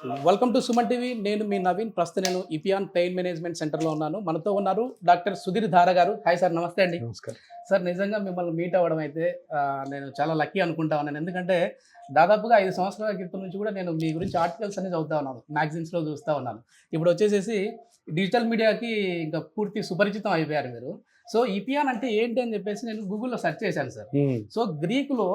Welcome to Suman TV. నేను మీ నవీన్. ప్రస్తుతం నేను ఇపియాన్ పెయిన్ మేనేజ్మెంట్ సెంటర్లో ఉన్నాను. మనతో ఉన్నారు డాక్టర్ సుధీర్ ధార గారు. హాయ్ సార్, నమస్తే అండి. నమస్కారం. సార్, నిజంగా మిమ్మల్ని మీట్ అవ్వడం అయితే నేను చాలా లక్కీ అనుకుంటా ఉన్నాను. ఎందుకంటే దాదాపుగా 5 సంవత్సరాల క్రితం నుంచి కూడా నేను మీ గురించి ఆర్టికల్స్ అన్ని చదువుతా ఉన్నాను, మ్యాగజైన్స్లో చూస్తూ ఉన్నాను. ఇప్పుడు వచ్చేసేసి డిజిటల్ మీడియాకి ఇంకా పూర్తి సుపరిచితం అయిపోయారు మీరు. సో ఇపియాన్ అంటే ఏంటి అని చెప్పేసి నేను గూగుల్లో సెర్చ్ చేశాను సార్. సో గ్రీకులో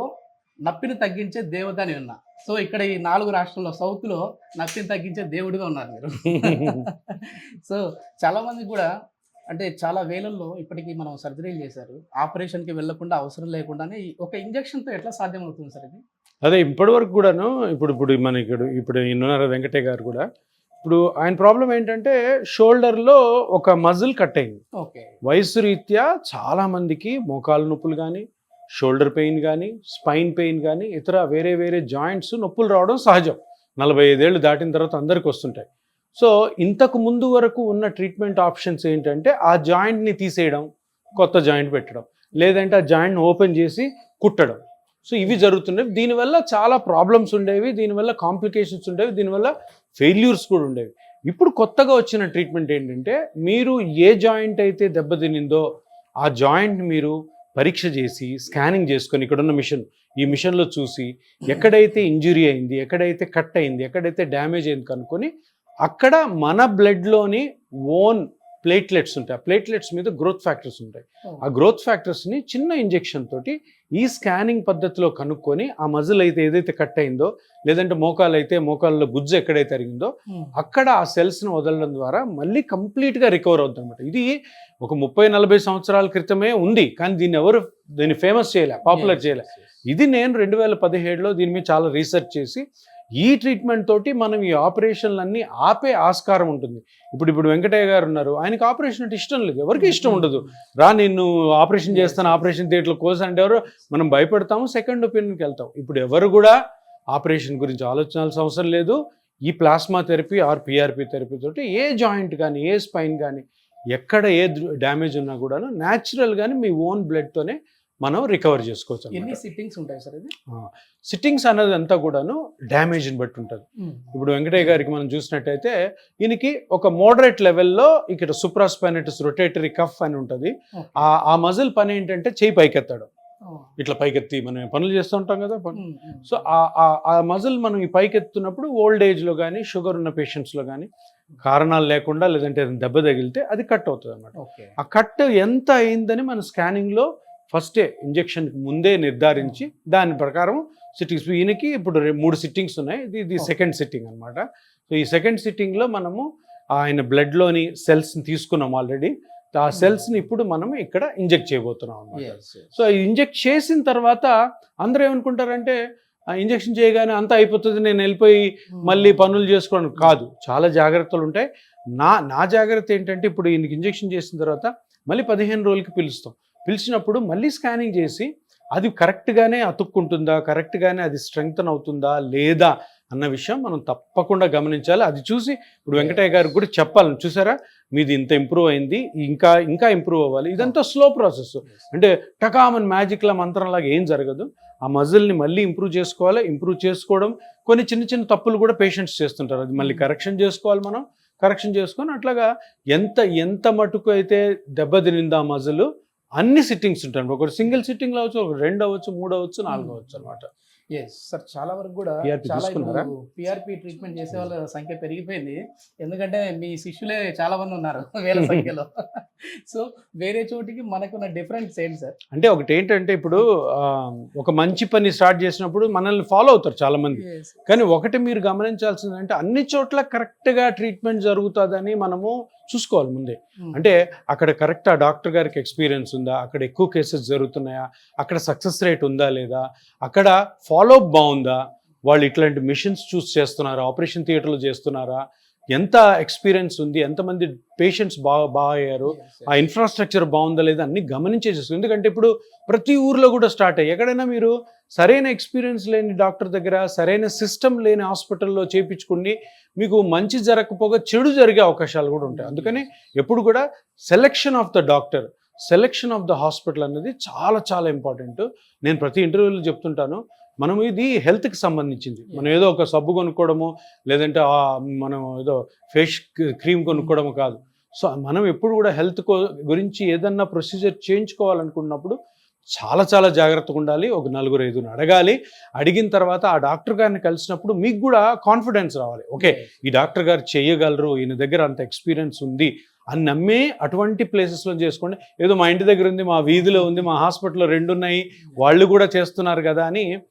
నప్పిని తగ్గించే దేవత అని విన్నా. సో ఇక్కడ ఈ 4 రాష్ట్రాల్లో సౌత్లో నప్పిని తగ్గించే దేవుడిగా ఉన్నారు మీరు. సో చాలామంది కూడా అంటే చాలా వేలల్లో ఇప్పటికీ మనం సర్జరీలు చేశారు, ఆపరేషన్కి వెళ్ళకుండా అవసరం లేకుండానే ఒక ఇంజక్షన్తో ఎట్లా సాధ్యమవుతుంది సార్ ఇది? అదే ఇప్పటి వరకు కూడాను ఇప్పుడు మన ఇప్పుడు ఇన్నర వెంకటే గారు కూడా ఇప్పుడు ఆయన ప్రాబ్లం ఏంటంటే షోల్డర్లో ఒక మజిల్ కట్ అయింది. ఓకే. వయసు రీత్యా చాలా మందికి మోకాలు నొప్పులు కానీ, షోల్డర్ పెయిన్ కానీ, స్పైన్ పెయిన్ కానీ, ఇతర వేరే వేరే జాయింట్స్ నొప్పులు రావడం సహజం. 45 ఏళ్ళు దాటిన తర్వాత అందరికి వస్తుంటాయి. సో ఇంతకు ముందు వరకు ఉన్న ట్రీట్మెంట్ ఆప్షన్స్ ఏంటంటే ఆ జాయింట్ని తీసేయడం, కొత్త జాయింట్ పెట్టడం, లేదంటే ఆ జాయింట్ని ఓపెన్ చేసి కుట్టడం. సో ఇవి జరుగుతుండేవి. దీనివల్ల చాలా ప్రాబ్లమ్స్ ఉండేవి, దీనివల్ల కాంప్లికేషన్స్ ఉండేవి, దీనివల్ల ఫెయిల్యూర్స్ కూడా ఉండేవి. ఇప్పుడు కొత్తగా వచ్చిన ట్రీట్మెంట్ ఏంటంటే మీరు ఏ జాయింట్ అయితే దెబ్బతినిందో ఆ జాయింట్ మీరు పరీక్ష చేసి స్కానింగ్ చేసుకొని ఇక్కడున్న ఈ మిషన్లో చూసి ఎక్కడైతే ఇంజురీ అయింది, ఎక్కడైతే కట్ అయింది, ఎక్కడైతే డ్యామేజ్ అయింది కనుక్కొని అక్కడ మన బ్లడ్లోని ఓన్ ప్లేట్లెట్స్ ఉంటాయి. ఆ ప్లేట్లెట్స్ మీద గ్రోత్ ఫ్యాక్టర్స్ ఉంటాయి. ఆ గ్రోత్ ఫ్యాక్టర్స్ని చిన్న ఇంజెక్షన్ తోటి ఈ స్కానింగ్ పద్ధతిలో కనుక్కొని ఆ మజిల్ అయితే ఏదైతే కట్ అయిందో, లేదంటే మోకాలు అయితే మోకాల్లో గుజ్జు ఎక్కడైతే అరిగిందో అక్కడ ఆ సెల్స్ని వదలడం ద్వారా మళ్ళీ కంప్లీట్గా రికవర్ అవుతుంది అనమాట. ఇది ఒక 30-40 సంవత్సరాల క్రితమే ఉంది, కానీ దీన్ని ఫేమస్ చేయలే, పాపులర్ చేయలే. ఇది నేను 2017లో దీని మీద చాలా రీసెర్చ్ చేసి ఈ ట్రీట్మెంట్ తోటి మనం ఈ ఆపరేషన్లన్నీ ఆపే ఆస్కారం ఉంటుంది. ఇప్పుడు వెంకటయ్య గారు ఉన్నారు, ఆయనకి ఆపరేషన్ అంటే ఇష్టం లేదు, ఎవరికి ఇష్టం ఉండదు. నిన్ను ఆపరేషన్ చేస్తాను, ఆపరేషన్ థియేటర్లో కోసం అంటే ఎవరు మనం భయపడతాము, సెకండ్ ఒపీనియన్కి వెళ్తాం. ఇప్పుడు ఎవరు కూడా ఆపరేషన్ గురించి ఆలోచించాల్సిన అవసరం లేదు. ఈ plasma therapy are PRP therapy తోటి ఏ జాయింట్ కానీ, ఏ స్పైన్ కానీ, ఎక్కడ ఏ డ్యామేజ్ ఉన్నా కూడాను న్యాచురల్గానే మీ ఓన్ బ్లడ్తోనే మనం రికవర్ చేసుకోవచ్చు. ఎన్ని సిట్టింగ్స్ ఉంటాయి సార్ ఇది? సిట్టింగ్స్ అనేది అంతా కూడాను డ్యామేజ్ని బట్టి ఉంటుంది. ఇప్పుడు వెంకటయ్య గారికి మనం చూసినట్టయితే ఈయనకి ఒక మోడరేట్ లెవెల్లో ఇక్కడ సుప్రాస్పైనటస్ రొటేటరీ కఫ్ అని ఉంటుంది. ఆ మజిల్ పని ఏంటంటే చేయి పైకెత్తాడు, ఇట్లా పైకెత్తి మనం పనులు చేస్తూ ఉంటాం కదా. సో ఆ మజిల్ మనం ఈ పైకెత్తున్నప్పుడు ఓల్డ్ ఏజ్లో కానీ, షుగర్ ఉన్న పేషెంట్స్లో కానీ కారణాలు లేకుండా లేదంటే దెబ్బ తగిలితే అది కట్ అవుతుంది అన్నమాట. ఆ కట్ ఎంత అయిందని మన స్కానింగ్లో ఫస్టే ఇంజెక్షన్కి ముందే నిర్ధారించి దాని ప్రకారం సిట్టింగ్స్, ఈయనకి ఇప్పుడు 3 సిట్టింగ్స్ ఉన్నాయి, ఇది సెకండ్ సిట్టింగ్ అనమాట. సో ఈ సెకండ్ సిట్టింగ్లో మనము ఆయన బ్లడ్లోని సెల్స్ని తీసుకున్నాం ఆల్రెడీ. ఆ సెల్స్ని ఇప్పుడు మనం ఇక్కడ ఇంజెక్ట్ చేయబోతున్నాం అన్నమాట. సో ఇంజెక్ట్ చేసిన తర్వాత అందరూ ఏమనుకుంటారంటే ఇంజెక్షన్ చేయగానే అంతా అయిపోతుంది, నేను వెళ్ళిపోయి మళ్ళీ పనులు చేసుకోవడం కాదు, చాలా జాగ్రత్తలు ఉంటాయి. నా జాగ్రత్త ఏంటంటే ఇప్పుడు ఈయనకి ఇంజెక్షన్ చేసిన తర్వాత మళ్ళీ 15 రోజులకి పిలిచినప్పుడు మళ్ళీ స్కానింగ్ చేసి అది కరెక్ట్గానే అతుక్కుంటుందా, కరెక్ట్గానే అది స్ట్రెంగ్తన్ అవుతుందా లేదా అన్న విషయం మనం తప్పకుండా గమనించాలి. అది చూసి ఇప్పుడు వెంకటయ్య గారికి కూడా చెప్పాలని, చూసారా మీది ఇంత ఇంప్రూవ్ అయింది, ఇంకా ఇంప్రూవ్ అవ్వాలి. ఇదంతా స్లో ప్రాసెస్, అంటే టకామన్ మ్యాజిక్లా మంత్రంలాగా ఏం జరగదు. ఆ మజిల్ని మళ్ళీ ఇంప్రూవ్ చేసుకోవాలి. ఇంప్రూవ్ చేసుకోవడం కొన్ని చిన్న తప్పులు కూడా పేషెంట్స్ చేస్తుంటారు, అది మళ్ళీ కరెక్షన్ చేసుకోవాలి. మనం కరెక్షన్ చేసుకొని అట్లాగా ఎంత మటుకు అయితే దెబ్బతినిందా ఆ మజిల్ అన్ని సిట్టింగ్స్ ఉంటాయి. ఒకటి సింగిల్ సిట్టింగ్లో అవచ్చు, ఒక 2 అవ్వచ్చు, 3 అవ్వచ్చు, 4 అవ్వచ్చు అనమాట. సార్, చాలా వరకు కూడా పిఆర్పి ట్రీట్మెంట్ చేసే వాళ్ళ సంఖ్య పెరిగిపోయింది. ఎందుకంటే మీ శిష్యులే చాలా మంది ఉన్నారు, వేల సంఖ్యలో. సో వేరే చోటికి మనకున్న డిఫరెన్స్ ఏంటి సార్? అంటే ఒకటి ఏంటంటే ఇప్పుడు ఒక మంచి పని స్టార్ట్ చేసినప్పుడు మనల్ని ఫాలో అవుతారు చాలా మంది, కానీ ఒకటి మీరు గమనించాల్సిందంటే అన్ని చోట్ల కరెక్ట్గా ట్రీట్మెంట్ జరుగుతుందని మనము చూసుకోవాలి ముందే. అంటే అక్కడ కరెక్ట్ ఆ డాక్టర్ గారికి ఎక్స్పీరియన్స్ ఉందా, అక్కడ ఎక్కువ కేసెస్ జరుగుతున్నాయా, అక్కడ సక్సెస్ రేట్ ఉందా లేదా, అక్కడ ఫాలోఅప్ బాగుందా, వాళ్ళు ఇట్లాంటి మిషన్స్ చూస్ చేస్తున్నారా, ఆపరేషన్ థియేటర్లో చేస్తున్నారా, ఎంత ఎక్స్పీరియన్స్ ఉంది, ఎంతమంది పేషెంట్స్ బాగా అయ్యారు, ఆ ఇన్ఫ్రాస్ట్రక్చర్ బాగుందా లేదా అన్ని గమనించేసేస్తుంది. ఎందుకంటే ఇప్పుడు ప్రతి ఊర్లో కూడా స్టార్ట్ అయ్యి ఎక్కడైనా మీరు సరైన ఎక్స్పీరియన్స్ లేని డాక్టర్ దగ్గర, సరైన సిస్టమ్ లేని హాస్పిటల్లో చేయించుకుని మీకు మంచి జరగకపోగా చెడు జరిగే అవకాశాలు కూడా ఉంటాయి. అందుకని ఎప్పుడు కూడా selection of the doctor, selection of the hospital అనేది చాలా చాలా ఇంపార్టెంట్. నేను ప్రతి ఇంటర్వ్యూలో చెప్తుంటాను, మనం ఇది హెల్త్కి సంబంధించింది. మనం ఏదో ఒక సబ్బు కొనుక్కోవడము లేదంటే మనం ఏదో ఫేస్ క్రీమ్ కొనుక్కోవడము కాదు. సో మనం ఎప్పుడు కూడా హెల్త్ గురించి ఏదన్నా ప్రొసీజర్ చేయించుకోవాలనుకున్నప్పుడు చాలా చాలా జాగ్రత్తగా ఉండాలి. ఒక 4-5 అడగాలి. అడిగిన తర్వాత ఆ డాక్టర్ గారిని కలిసినప్పుడు మీకు కూడా కాన్ఫిడెన్స్ రావాలి. ఓకే, ఈ డాక్టర్ గారు చేయగలరు, ఈయన దగ్గర అంత ఎక్స్పీరియన్స్ ఉంది అని నమ్మి అటువంటి ప్లేసెస్లో చేసుకోండి. ఏదో మా ఇంటి దగ్గర ఉంది, మా వీధిలో ఉంది, మా హాస్పిటల్లో 2 ఉన్నాయి, వాళ్ళు కూడా చేస్తున్నారు కదా అని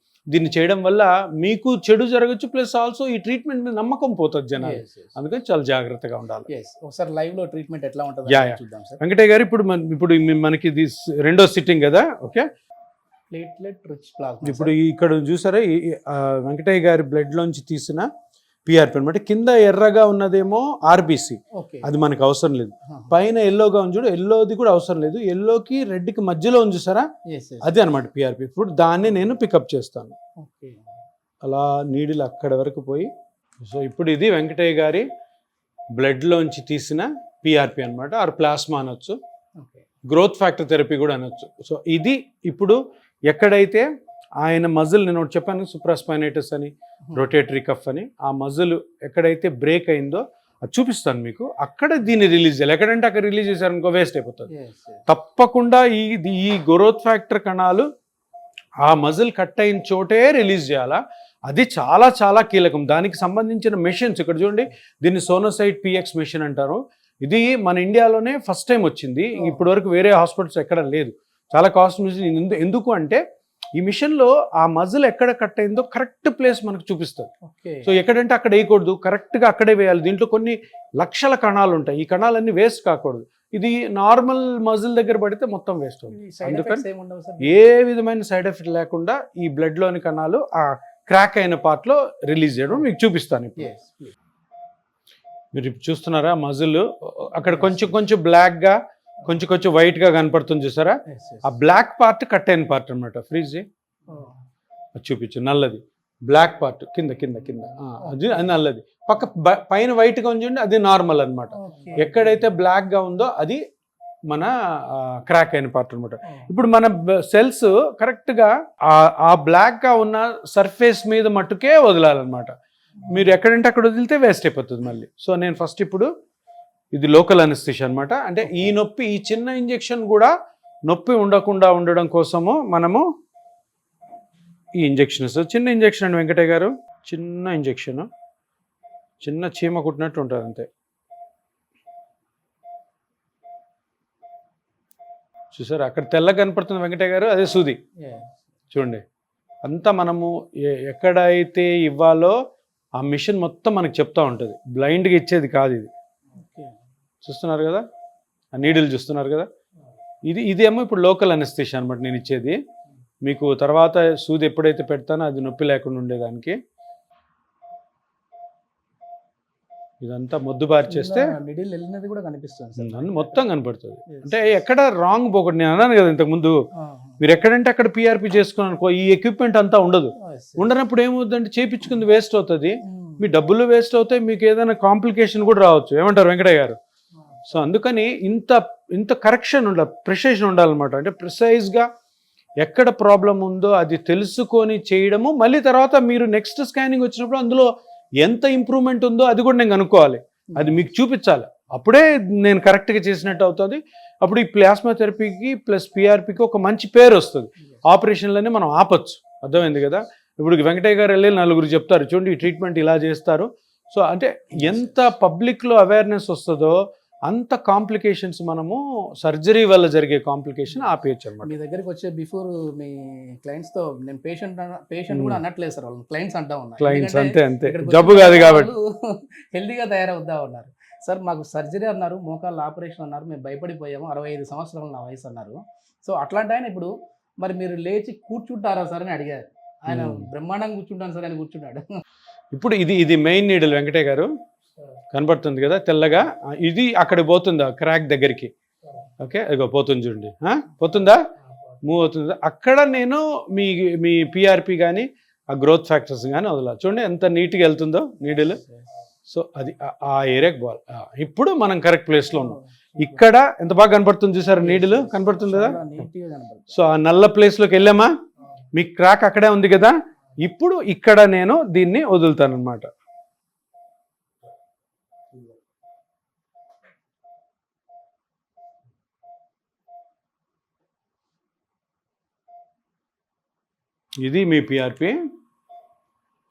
దీన్ని చేయడం వల్ల మీకు చెడు జరగచ్చు. ప్లస్ ఆల్సో ఈ ట్రీట్మెంట్ మీద నమ్మకం పోతుంది జనాలు. అందుకని చాలా జాగ్రత్తగా ఉండాలి. ఒకసారి లైవ్ లో ట్రీట్మెంట్ ఎట్లా ఉంటుంది చూద్దాం సార్. వెంకటయ్య గారు ఇప్పుడు మనకి ఇది 2వ సిట్టింగ్ కదా. Okay, platelet rich plasma. ఇప్పుడు ఇక్కడ చూసారా వెంకటయ్య గారి బ్లడ్ లోంచి తీసిన పిఆర్పి అనమాట. కింద ఎర్రగా ఉన్నదేమో ఆర్బిసి, అది మనకు అవసరం లేదు. పైన ఎల్లోగా ఉంది చూడు, ఎల్లోది కూడా అవసరం లేదు. ఎల్లోకి రెడ్కి మధ్యలో ఉంది చూసారా, అది అనమాట పిఆర్పి. ఇప్పుడు దాన్ని నేను పికప్ చేస్తాను. అలా నీడిల్ అక్కడ వరకు పోయి. సో ఇప్పుడు ఇది వెంకటయ్య గారి బ్లడ్లోంచి తీసిన పిఆర్పి అనమాట, ఆర్ ప్లాస్మా అనొచ్చు, గ్రోత్ ఫ్యాక్టర్ థెరపీ కూడా అనొచ్చు. సో ఇది ఇప్పుడు ఎక్కడైతే ఆయన మజిల్, నేను ఒకటి చెప్పాను సుప్రాస్పైనైటిస్ అని, రొటేటరీ కఫ్ అని, ఆ మజిల్ ఎక్కడైతే బ్రేక్ అయిందో అది చూపిస్తాను మీకు. అక్కడ దీన్ని రిలీజ్ చేయాలి. ఎక్కడంటే అక్కడ రిలీజ్ చేశారనుకో వేస్ట్ అయిపోతుంది. తప్పకుండా ఈ గ్రోత్ ఫ్యాక్టర్ కణాలు ఆ మజిల్ కట్ అయిన చోటే రిలీజ్ చేయాలా. అది చాలా చాలా కీలకం. దానికి సంబంధించిన మెషిన్స్ ఇక్కడ చూడండి, దీన్ని సోనోసైట్ పిఎక్స్ మెషిన్ అంటారు. ఇది మన ఇండియాలోనే ఫస్ట్ టైం వచ్చింది. ఇప్పటి వరకు వేరే హాస్పిటల్స్ ఎక్కడ లేదు. చాలా కాస్ట్ మిషన్. ఎందుకు అంటే ఈ మిషన్లో ఆ మజిల్ ఎక్కడ కట్ అయిందో కరెక్ట్ ప్లేస్ మనకు చూపిస్తుంది. సో ఎక్కడంటే అక్కడ వేయకూడదు, కరెక్ట్గా అక్కడే వేయాలి. దీంట్లో కొన్ని లక్షల కణాలు ఉంటాయి. ఈ కణాలన్నీ వేస్ట్ కాకూడదు. ఇది నార్మల్ మజిల్ దగ్గర పడితే మొత్తం వేస్ట్ అవుతుంది. అందుకని ఏ విధమైన సైడ్ ఎఫెక్ట్ లేకుండా ఈ బ్లడ్లోని కణాలు ఆ క్రాక్ అయిన పార్ట్లో రిలీజ్ చేయడం మీకు చూపిస్తాను. మీరు ఇప్పుడు చూస్తున్నారా మజిల్ అక్కడ కొంచెం కొంచెం బ్లాక్గా కొంచెం కొంచెం వైట్గా కనపడుతుంది చూసారా, ఆ బ్లాక్ పార్ట్ కట్ అయిన పార్ట్ అనమాట. ఫ్రీజ్ చూపించు, నల్లది బ్లాక్ పార్ట్ కింద కింద కింద అది నల్లది. పైన వైట్గా ఉంచండి, అది నార్మల్ అనమాట. ఎక్కడైతే బ్లాక్గా ఉందో అది మన క్రాక్ అయిన పార్ట్ అనమాట. ఇప్పుడు మన సెల్స్ కరెక్ట్గా ఆ బ్లాక్గా ఉన్న సర్ఫేస్ మీద మట్టుకే వదలాలన్నమాట. మీరు ఎక్కడంటే అక్కడ వదిలితే వేస్ట్ అయిపోతుంది మళ్ళీ. సో నేను ఫస్ట్ ఇప్పుడు ఇది లోకల్ అనెస్థీషియా అనమాట. అంటే ఈ నొప్పి, ఈ చిన్న ఇంజెక్షన్ కూడా నొప్పి ఉండకుండా ఉండడం కోసము మనము ఈ ఇంజెక్షన్ ఇస్తాం. చిన్న ఇంజెక్షన్ అండి వెంకటయ్య గారు, చిన్న ఇంజెక్షన్, చిన్న చీమ కుట్టినట్టు ఉంటుంది అంతే. చూసారు అక్కడ తెల్లగా కనపడుతుంది వెంకటయ్య గారు, అదే సూది. చూడండి అంతా మనము ఎక్కడైతే ఇవ్వాలో ఆ మిషన్ మొత్తం మనకు చెప్తా ఉంటుంది. బ్లైండ్గా ఇచ్చేది కాదు ఇది. చూస్తున్నారు కదా, ఆ నీడిల్ చూస్తున్నారు కదా, ఇదేమో ఇప్పుడు లోకల్ అనెస్థీషియా అనమాట నేను ఇచ్చేది మీకు. తర్వాత సూది ఎప్పుడైతే పెడతానో అది నొప్పి లేకుండా ఉండేదానికి. ఇదంతా మొద్దుబారి చేస్తే మొత్తం కనపడుతుంది. అంటే ఎక్కడ రాంగ్ పోకూడదు. నేను అన్నాను కదా ఇంతకుముందు, మీరు ఎక్కడంటే అక్కడ పిఆర్పి చేసుకున్నాను, ఈ ఎక్విప్మెంట్ అంతా ఉండదు. ఉండనప్పుడు ఏమవుతుందంటే చేయించుకుంది వేస్ట్ అవుతుంది, మీ డబ్బులు వేస్ట్ అవుతాయి, మీకు ఏదైనా కాంప్లికేషన్ కూడా రావచ్చు. ఏమంటారు వెంకటయ్య గారు? సో అందుకని ఇంత కరెక్షన్ ఉండాలి, ప్రిసైజన్ ఉండాలన్నమాట. అంటే ప్రిసైజ్గా ఎక్కడ ప్రాబ్లం ఉందో అది తెలుసుకొని చేయడము. మళ్ళీ తర్వాత మీరు నెక్స్ట్ స్కానింగ్ వచ్చినప్పుడు అందులో ఎంత ఇంప్రూవ్మెంట్ ఉందో అది కూడా నేను కనుక్కోవాలి, అది మీకు చూపించాలి. అప్పుడే నేను కరెక్ట్గా చేసినట్టు అవుతుంది. అప్పుడు ఈ ప్లాస్మా థెరపీకి ప్లస్ పిఆర్పికి ఒక మంచి పేరు వస్తుంది. ఆపరేషన్లనే మనం ఆపచ్చు. అర్థమైంది కదా? ఇప్పుడు వెంకటయ్య గారు వెళ్ళి 4 చెప్తారు, చూడండి ఈ ట్రీట్మెంట్ ఇలా చేస్తారు. సో అంటే ఎంత పబ్లిక్లో అవేర్నెస్ వస్తుందో అంత కాంప్లికేషన్స్ మనము సర్జరీ వల్ల జరిగే కాంప్లికేషన్ ఆపేయచ్చు అనమాట. మీ దగ్గరికి వచ్చే బిఫోర్ మీ క్లయింట్స్తో నేను పేషెంట్ కూడా అనట్లేదు సార్, వాళ్ళు క్లయింట్స్ అంటా ఉన్నారు. క్లయింట్స్ అంతే జబ్బు కాదు కాబట్టి హెల్దీగా తయారవుతా ఉన్నారు. సార్ మాకు సర్జరీ అన్నారు, మోకాళ్ళ ఆపరేషన్ అన్నారు, మేము భయపడిపోయాము, 65 సంవత్సరాలు నా వయసు అన్నారు. సో అట్లాంటి ఆయన ఇప్పుడు మరి మీరు లేచి కూర్చుంటారా సార్ అని అడిగారు. ఆయన బ్రహ్మాండంగా కూర్చుంటాను సార్ అని కూర్చున్నాడు. ఇప్పుడు ఇది మెయిన్ నీడిల్ వెంకటయ్య గారు, కనబడుతుంది కదా తెల్లగా, ఇది అక్కడికి పోతుందా క్రాక్ దగ్గరికి. ఓకే ఇగో పోతుంది చూడండి, పోతుందా, మూవ్ అవుతుందా. అక్కడ నేను మీ పిఆర్పి కానీ ఆ గ్రోత్ ఫ్యాక్టర్స్ కానీ వదలాలి. చూడండి ఎంత నీట్గా వెళ్తుందో నీడిల్. సో అది ఆ ఏరియాకి పోవాలి. ఇప్పుడు మనం కరెక్ట్ ప్లేస్లో ఉన్నాం. ఇక్కడ ఎంత బాగా కనపడుతుంది చూసారు, నీడిల్ కనపడుతుంది కదా. సో ఆ నల్ల ప్లేస్లోకి వెళ్ళామా, మీ క్రాక్ అక్కడే ఉంది కదా, ఇప్పుడు ఇక్కడ నేను దీన్ని వదులుతాను అనమాట. ఇది మీ పిఆర్పి.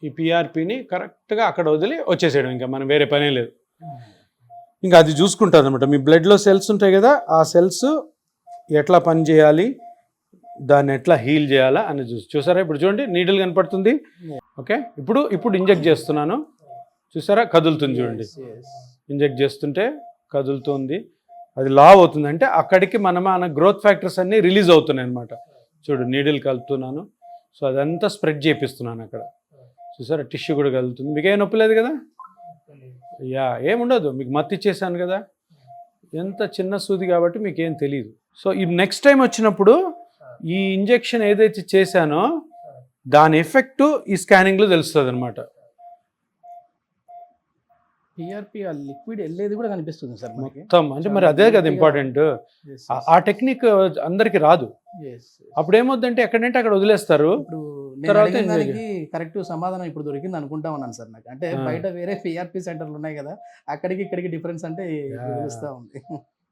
ఈ పిఆర్పిని కరెక్ట్గా అక్కడ వదిలి వచ్చేసేయడం, ఇంకా మనం వేరే పనే లేదు. ఇంకా అది చూసుకుంటుంది అనమాట. మీ బ్లడ్లో సెల్స్ ఉంటాయి కదా, ఆ సెల్స్ ఎట్లా పని చేయాలి, దాన్ని ఎట్లా హీల్ చేయాలా అని చూసారా. ఇప్పుడు చూడండి నీడిల్ కనపడుతుంది. ఓకే, ఇప్పుడు ఇంజెక్ట్ చేస్తున్నాను. చూసారా కదులుతుంది, చూడండి ఇంజెక్ట్ చేస్తుంటే కదులుతుంది. అది లావ్ అవుతుంది అంటే అక్కడికి మన గ్రోత్ ఫ్యాక్టర్స్ అన్నీ రిలీజ్ అవుతున్నాయి అనమాట. చూడు నీడిల్ కలుపుతున్నాను. సో అదంతా స్ప్రెడ్ చేపిస్తున్నాను అక్కడ. చూసారా టిష్యూ కూడా కలుగుతుంది. మీకు ఏం నొప్పి లేదు కదా? ఏముండదు, మీకు మత్తు ఇచ్చేసాను కదా. ఎంత చిన్న సూది కాబట్టి మీకు ఏం తెలియదు. సో ఈ నెక్స్ట్ టైం వచ్చినప్పుడు ఈ ఇంజెక్షన్ ఏదైతే చేశానో దాని ఎఫెక్ట్ ఈ స్కానింగ్లో తెలుస్తుంది అనమాట. పిఆర్పి ఆ లిక్విడ్ వెళ్ళేది కూడా కనిపిస్తుంది సార్ మొత్తం. అంటే మరి అదే కదా ఇంపార్టెంట్. ఆ టెక్నిక్ అందరికి రాదు. అప్పుడు ఏమవుద్దంటే ఎక్కడంటే అక్కడ వదిలేస్తారు. కరెక్ట్ సమాధానం ఇప్పుడు దొరికింది అనుకుంటా ఉన్నాను సార్ నాకు. అంటే బయట వేరే పిఆర్పి సెంటర్లు ఉన్నాయి కదా, అక్కడికి ఇక్కడికి డిఫరెన్స్ అంటే తెలుస్తా ఉంది.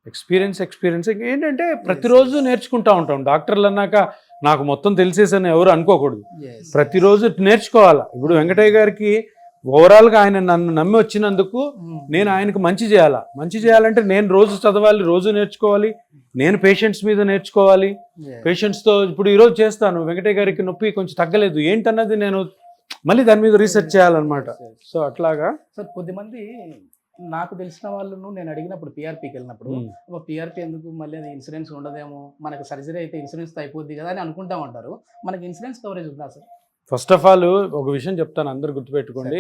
ఎక్స్పీరియన్స్ ఏంటంటే ప్రతిరోజు నేర్చుకుంటా ఉంటాం. డాక్టర్లు అన్నాక నాకు మొత్తం తెలిసేసని ఎవరు అనుకోకూడదు. ప్రతిరోజు నేర్చుకోవాలా. ఇప్పుడు వెంకటయ్య గారికి ఓవరాల్గా ఆయన నన్ను నమ్మి వచ్చినందుకు నేను ఆయనకు మంచి చేయాలంటే నేను రోజు చదవాలి, రోజు నేర్చుకోవాలి. నేను పేషెంట్స్ మీద నేర్చుకోవాలి. పేషెంట్స్తో ఇప్పుడు ఈరోజు చేస్తాను, వెంకటయ్య గారికి నొప్పి కొంచెం తగ్గలేదు ఏంటన్నది నేను మళ్ళీ దాని మీద రీసెర్చ్ చేయాలన్నమాట. సో అట్లాగా సార్ కొద్దిమంది నాకు తెలిసిన వాళ్ళను నేను అడిగినప్పుడు పిఆర్పికి వెళ్ళినప్పుడు పిఆర్పి ఎందుకు మళ్ళీ అది ఇన్సూరెన్స్ ఉండదేమో, మనకు సర్జరీ అయితే ఇన్సూరెన్స్ అయిపోద్ది కదా అని అనుకుంటా ఉంటారు. మనకి ఇన్సూరెన్స్ కవరేజ్ ఉందా సార్? ఫస్ట్ ఆఫ్ ఆల్ ఒక విషయం చెప్తాను, అందరు గుర్తుపెట్టుకోండి.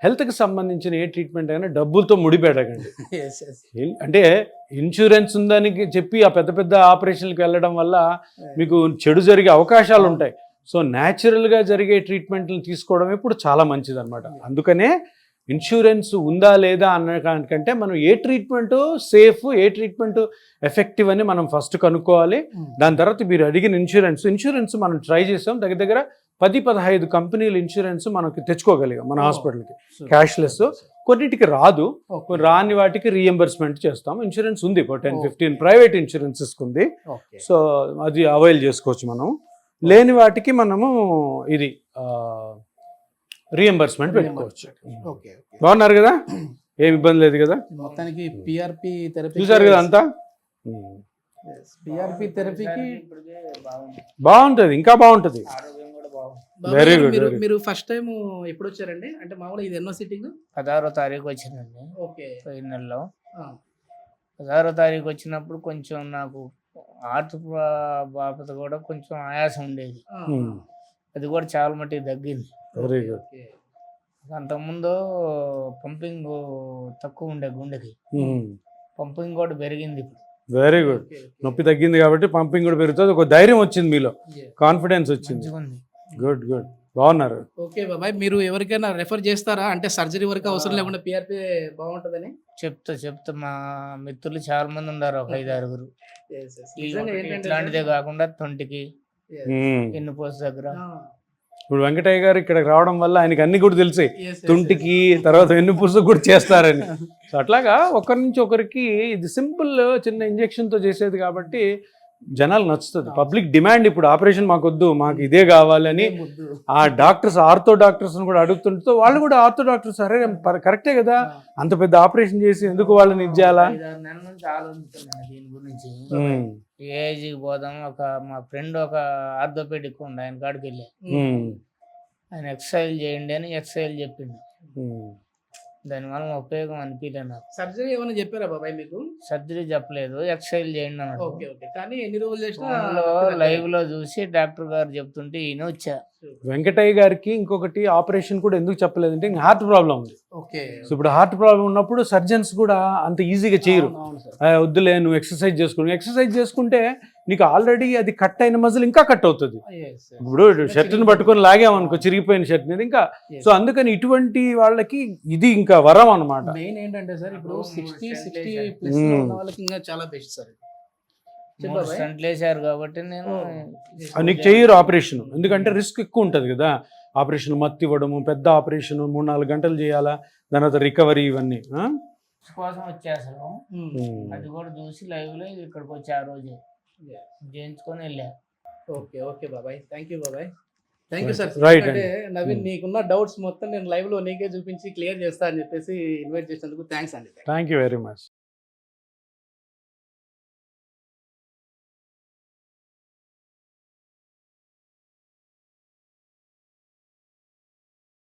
హెల్త్కి సంబంధించిన ఏ ట్రీట్మెంట్ అయినా డబ్బులతో ముడిపెట్టకండి. అంటే ఇన్సూరెన్స్ ఉందని చెప్పి ఆ పెద్ద పెద్ద ఆపరేషన్లకు వెళ్ళడం వల్ల మీకు చెడు జరిగే అవకాశాలు ఉంటాయి. సో న్యాచురల్గా జరిగే ట్రీట్మెంట్లను తీసుకోవడం ఇప్పుడు చాలా మంచిది అనమాట. అందుకనే ఇన్సూరెన్స్ ఉందా లేదా అన్నకంటే మనం ఏ ట్రీట్మెంట్ సేఫ్, ఏ ట్రీట్మెంట్ ఎఫెక్టివ్ అని మనం ఫస్ట్ కనుక్కోవాలి. దాని తర్వాత మీరు అడిగిన ఇన్సూరెన్స్ మనం ట్రై చేసాం. దగ్గర 10-15 కంపెనీలు ఇన్సూరెన్స్ మనకి తెచ్చుకోగలిగాం మన హాస్పిటల్కి క్యాష్లెస్. కొన్నిటికి రాదు, రాని వాటికి రీఎంబర్స్మెంట్ చేస్తాం. ఇన్సూరెన్స్ ఉంది 10-15 ప్రైవేట్ ఇన్సూరెన్సెస్ ఉంది. సో అది అవైల్ చేసుకోవచ్చు మనం. లేని వాటికి మనము ఇది రీఎంబర్స్మెంట్ పెట్టుకోవచ్చు. బాగున్నారు కదా, ఏమి ఇబ్బంది లేదు కదా. మొత్తానికి పిఆర్పి థెరపీ చూసారు కదా అంతా. పిఆర్పి థెరపీకి బాగుంటుంది, ఇంకా బాగుంటుంది. Very good. మీరు ఫస్ట్ టైం ఎప్పుడు వచ్చారండి? అంటే మామూలుగా ఇది ఎన్నో సిట్టింగ్? 16వ తారీఖు వచ్చిందండి. ఓకే, పోయిన నెలలో 16వ తారీఖు వచ్చినప్పుడు కొంచెం నాకు హార్ట్ బాపత కూడా కొంచెం ఆయాసం ఉండేది. అది కూడా చాలా మట్టుకు తగ్గింది. Very good. అంతకుముందు పంపింగ్ తక్కువ ఉండే గుండెకి, పంపింగ్ కూడా పెరిగింది ఇప్పుడు. Very good. నొప్పి తగ్గింది కాబట్టి పంపింగ్ కూడా పెరుగుతుంది. ఒక ధైర్యం వచ్చింది మీలో, కాన్ఫిడెన్స్ వచ్చింది. గుడ్ గుడ్, బాగున్నారు. ఓకే బాబాయ్, మీరు ఎవరికైనా రెఫర్ చేస్తారా? అంటే సర్జరీ వరకు అవసరం లేకుండా పిఆర్పి బాగుంటుందని చెప్తా మా మిత్రులు చాలా మంది ఉన్నారు, ఒక 5-6. ఇట్లాంటిదే కాకుండా తొంటికి ఎన్నుపోసు దగ్గర. ఇప్పుడు వెంకటయ్య గారు ఇక్కడికి రావడం వల్ల ఆయనకి అన్ని కూడా తెలిసి తుంటికి తర్వాత వెన్నుపూసకు కూడా చేస్తారని. సో అట్లాగా ఒకరి నుంచి ఒకరికి ఇది సింపుల్ చిన్న ఇంజెక్షన్తో చేసేది కాబట్టి జనాలు నచ్చుతుంది. పబ్లిక్ డిమాండ్ ఇప్పుడు ఆపరేషన్ మాకొద్దు, మాకు ఇదే కావాలని ఆ డాక్టర్స్, ఆర్థో డాక్టర్స్ని కూడా అడుగుతుంటే వాళ్ళు కూడా ఆర్థో డాక్టర్స్ అరే కరెక్టే కదా, అంత పెద్ద ఆపరేషన్ చేసి ఎందుకు వాళ్ళని ఇది చేయాలా? దీని గురించి ఏజ్కి పోదాం. మా ఫ్రెండ్ ఒక ఆర్థోపెడిక్ ఉండి ఆయన కాడికి వెళ్ళా, ఆయన ఎక్సర్సైజ్ చేయండి అని ఎక్సర్సైజ్ చెప్పిండు. దానివల్ల ఉపయోగం అనిపించలే నాకు. సర్జరీ ఏమైనా చెప్పారా బాబాయ్ మీకు? సర్జరీ చెప్పలేదు, ఎక్సర్సైజ్ చేయండి అన్నాడు. కానీ ఎన్ని రోజులు చేసినా లైవ్ లో చూసి డాక్టర్ గారు చెప్తుంటే ఈయన వచ్చా. వెంకటయ్య గారికి ఇంకొకటి ఆపరేషన్ కూడా ఎందుకు చెప్పలేదంటే ఇంకా హార్ట్ ప్రాబ్లం ఉంది. సో ఇప్పుడు హార్ట్ ప్రాబ్లం ఉన్నప్పుడు సర్జన్స్ కూడా అంత ఈజీగా చేయరు. వద్దులే నువ్వు ఎక్సర్సైజ్ చేసుకుని, ఎక్సర్సైజ్ చేసుకుంటే నీకు ఆల్రెడీ అది కట్ అయిన మజిల్ ఇంకా కట్ అవుతుంది. ఇప్పుడు షర్ట్ని పట్టుకొని లాగామనుకో చిరిగిపోయిన షర్ట్ మీద ఇంకా. సో అందుకని ఇటువంటి వాళ్ళకి ఇది ఇంకా వరం అన్నమాట. మెయిన్ ఏంటంటే సార్ ఇప్పుడు 60+ ఉన్న వాళ్ళకి ఇంకా చాలా బెస్ట్ సార్. చెప్పు 3 బాబాయ్. స్టంట్లు వేసారు కాబట్టి నేను నీకు చేయరు ఆపరేషన్, ఎందుకంటే రిస్క్ ఎక్కువ ఉంటుంది కదా. ఆపరేషన్ మత్తి ఇవ్వడము, పెద్ద ఆపరేషన్ 3-4 గంటలు చేయాలా, దాని తర్వాత రికవరీ ఇవన్నీ. కోసం వచ్చేసాను. ఉమ్. అది కూడా చూసి లైవ్ లో ఇక్కడికి వచ్చి ఆ రోజు చేయించుకొని వెళ్ళా. ఓకే ఓకే బాబాయ్, థ్యాంక్ యూ బాబాయ్, థ్యాంక్ యూ సార్. Right అంటే నవీన్, Hmm. నీకున్న డౌట్స్ మొత్తం నేను లైవ్ లో నీకే చూపించి క్లియర్ చేస్తా అని చెప్పేసి ఇన్వైట్ చేసినందుకు థ్యాంక్స్ అండి. Thank you very much.